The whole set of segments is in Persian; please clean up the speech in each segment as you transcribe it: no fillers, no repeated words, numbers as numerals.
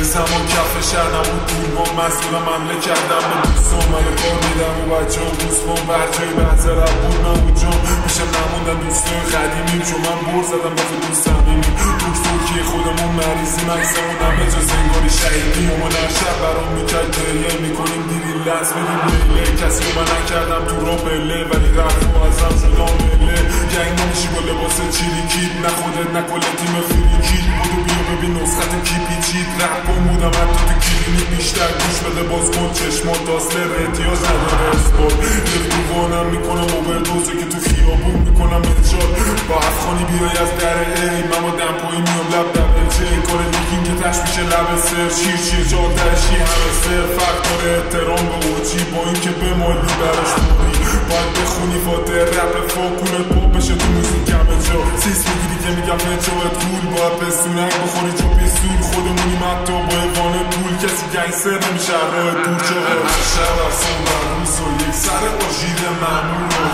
زمان کف شهر نبود دور با مسئولم حمله کردم به دوستم ولی کار میدم و بچه و دوستم برجای بحضرت بود نبود جام میشم نموندن دوستای قدیمیم چون من بر زدم بخود دوست صمیمی دکتر که خودمون مریضی مکسمون همه جا زنگاری شهیدی و هر شب برام میکرد گریه میکنیم دیری لحظ میدیم لیله کسی رو من نکردم تو را بله ولی رفت و ازم شدم بله گنگ نمیشی با لباس چیریکید نه خودت نه کل تیم فریکید بودو بیا ببین نسخت کی پیچید رپ کن بودم حتی تو کلینیک بیشتر گوش بده باز کن چشمات داستر احتیاج نداره اسپورت دل دوانم میکنم اووردوزه که تو خیابون میکنم ارشاد با افغانی بیای از در ای من با دمپایی میام لب دبل جی کار لیکین که تش میشه لب سر شیر جار درشی همه سر فرق داره احترام به اوجی با این که به مالی برش موری باید بخونی فاتر رپ فاکونت پاپ بشه تو موزیک همه جا سیس میگیری که میگم نجابت گول باید بسونک بخوری چو پیسول خودمونیم حتی با ایوان پول کسی گنگستر نمیشه راه دور چاقه هر شب افسان و روز و یک سر آژیر معمول رو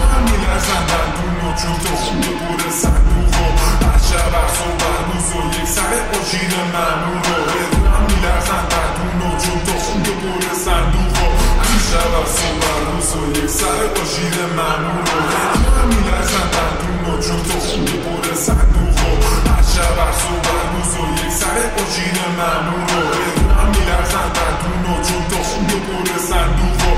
من میلرزن دندون و چون تو خونده بور صندوق رو هر شب افسان و روز و یک سر آژیر معمول رو من میلرزن دندون و چون تو خونده بور صندوق رو هر شب افسان و روز و یک سر آژیر معمول رو من میلرزن دندون و چون تو خونده بور صندوق رو هر شب افسان و روز و یک سر آژیر معمول رو من میلرزن دندون و چون تو خونده بور صندوق رو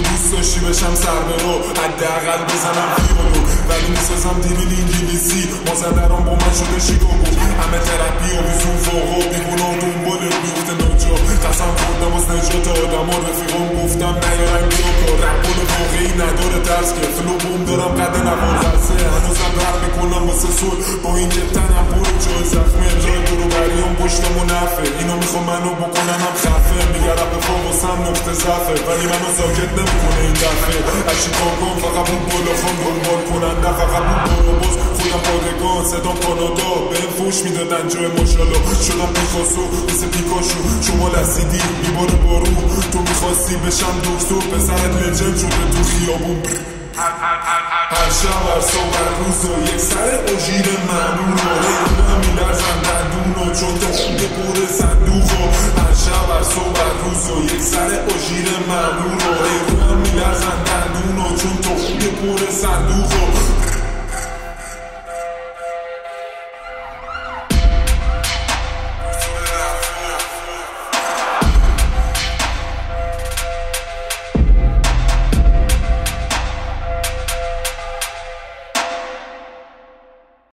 دوست داشتی بشم سر به رو حداقل بزنم خیالو ولی میسازم دیویل انگلیسی مازدران با من شده شیکاگو همه ترپی و ویزون فوقا بیگونا و دنبال بیفته ناجا قسم خوردم از نجات آدم ها رفیقان گفتم نیارن گیا کار رپان واقعی نداره ترس که فلو بوم دارم قد نوار غرصه هنوزم رپ میکنم واسه سول با این که تنم برو جای زخمه جای برو بریام پشتم و نفه اینا میخوام منو بکنن هم خفه میگه رپ فاقاسم نقطه ضعفه ولی منو ساکت نمیکنه این دفعه از شیکاگو فقط بود بالا خان دنبال کننده فقط بود برو باز خودم پادگان صدام کانادا بهم فوش میدادن جای ماشالا شدم پیکاسو مثل پیکاشو شما لسیدی میباره بارو تو میخواستی بشم دکتر پسرت لجند شده تو خیابون هر شب هر صبح هر روز و یک سر آژیر معمول رو من میلرزن دندون و چون تو خونده پر صندوق رو هر شب هر صبح هر روز و یک سر آژیر معمول رو من میلرزن دندون و چون تو خونده پر صندوق رو